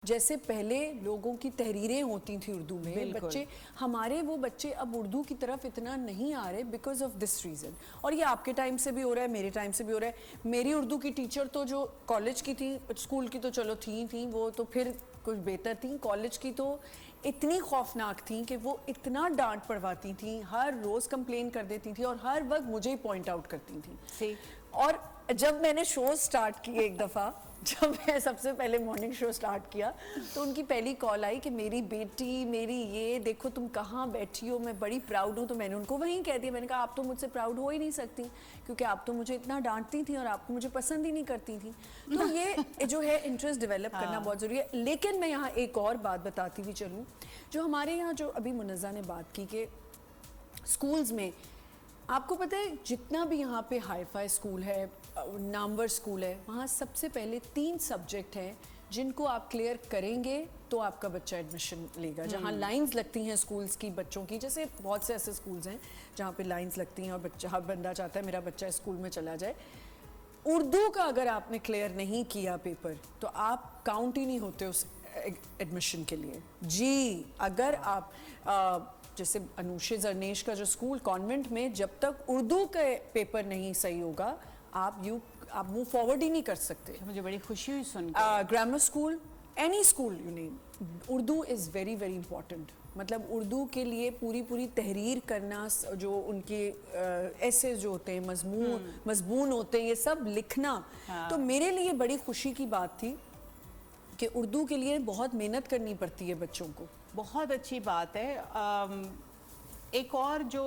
जैसे पहले लोगों की तहरीरें होती थी उर्दू में, बच्चे हमारे वो बच्चे अब उर्दू की तरफ इतना नहीं आ रहे बिकॉज ऑफ दिस रीज़न। और ये आपके टाइम से भी हो रहा है, मेरे टाइम से भी हो रहा है। मेरी उर्दू की टीचर तो जो कॉलेज की थी, स्कूल की तो चलो थी वो तो फिर कुछ बेहतर थी, कॉलेज की तो इतनी खौफनाक थी कि वो इतना डांट पड़वाती थी, हर रोज़ कंप्लेन कर देती थी और हर वक्त मुझे ही पॉइंट आउट करती थी। और जब मैंने शो स्टार्ट किए एक दफ़ा, जब मैं सबसे पहले मॉर्निंग शो स्टार्ट किया तो उनकी पहली कॉल आई कि मेरी बेटी, मेरी ये देखो तुम कहाँ बैठी हो, मैं बड़ी प्राउड हूँ। तो मैंने उनको वहीं कह दिया, मैंने कहा आप तो मुझसे प्राउड हो ही नहीं सकती क्योंकि आप तो मुझे इतना डांटती थी और आप मुझे पसंद ही नहीं करती थी। तो ये जो है इंटरेस्ट डेवलप करना बहुत ज़रूरी है। लेकिन मैं यहाँ एक और बात बताती हुई चलूँ, जो हमारे यहाँ जो अभी मुनज़्ज़ा ने बात की कि स्कूल्स में, आपको पता है जितना भी यहाँ पे हाई फाई स्कूल है, नामवर स्कूल है, वहाँ सबसे पहले 3 सब्जेक्ट हैं जिनको आप क्लियर करेंगे तो आपका बच्चा एडमिशन लेगा। जहाँ लाइंस लगती हैं स्कूल्स की बच्चों की, जैसे बहुत से ऐसे स्कूल्स हैं जहाँ पे लाइंस लगती हैं और बच्चा, हर बंदा चाहता है मेरा बच्चा इस स्कूल में चला जाए। उर्दू का अगर आपने क्लियर नहीं किया पेपर तो आप काउंट ही नहीं होते उस एडमिशन के लिए जी। अगर आप जैसे अनुशे जरनेश का जो स्कूल कॉन्वेंट में, जब तक उर्दू का पेपर नहीं सही होगा आप मूव फॉरवर्ड ही नहीं कर सकते। मुझे बड़ी खुशी हुई सुन के। Grammar school, any school you name, Urdu is very very important. मतलब उर्दू के लिए पूरी तहरीर करना, जो उनके ऐसे जो होते हैं मजमून होते हैं, ये सब लिखना। तो मेरे लिए बड़ी खुशी की बात थी कि उर्दू के लिए बहुत मेहनत करनी पड़ती है बच्चों को। बहुत अच्छी बात है। एक और जो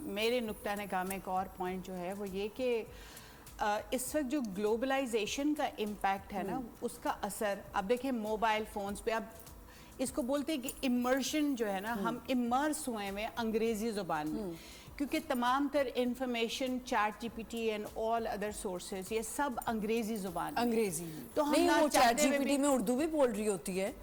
मेरे नुक्ता निगाह में एक और पॉइंट जो है वो ये कि इस वक्त जो ग्लोबलाइजेशन का इम्पैक्ट है ना, उसका असर अब देखें मोबाइल फ़ोन्स पे। अब इसको बोलते हैं कि इमर्शन जो है ना, हम इमर्स हुए हैं अंग्रेज़ी ज़ुबान में, क्योंकि तमाम तर information, chat GPT and all other sources, ये सब अंग्रेज़ी ज़ुबान, अंग्रेज़ी। तो हम वो चैट जीपीटी में उर्दू भी बोल रही होती है,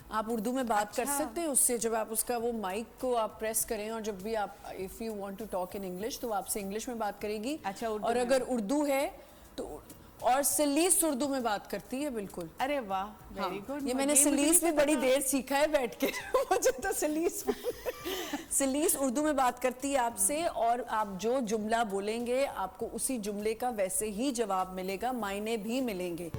आप उर्दू में बात कर सकते हैं उससे। जब आप उसका वो माइक को आप प्रेस करें और जब भी आप if you want to talk in English तो आपसे इंग्लिश में बात करेगी। अच्छा, और अगर उर्दू है तो, और सलीस उर्दू में बात करती है बिल्कुल। अरे वाह, वेरी गुड। ये मैंने सलीस में बड़ी देर सीखा है बैठ के मुझे तो सलीस उर्दू में बात करती है आपसे, और आप जो जुमला बोलेंगे आपको उसी जुमले का वैसे ही जवाब मिलेगा, मायने भी मिलेंगे।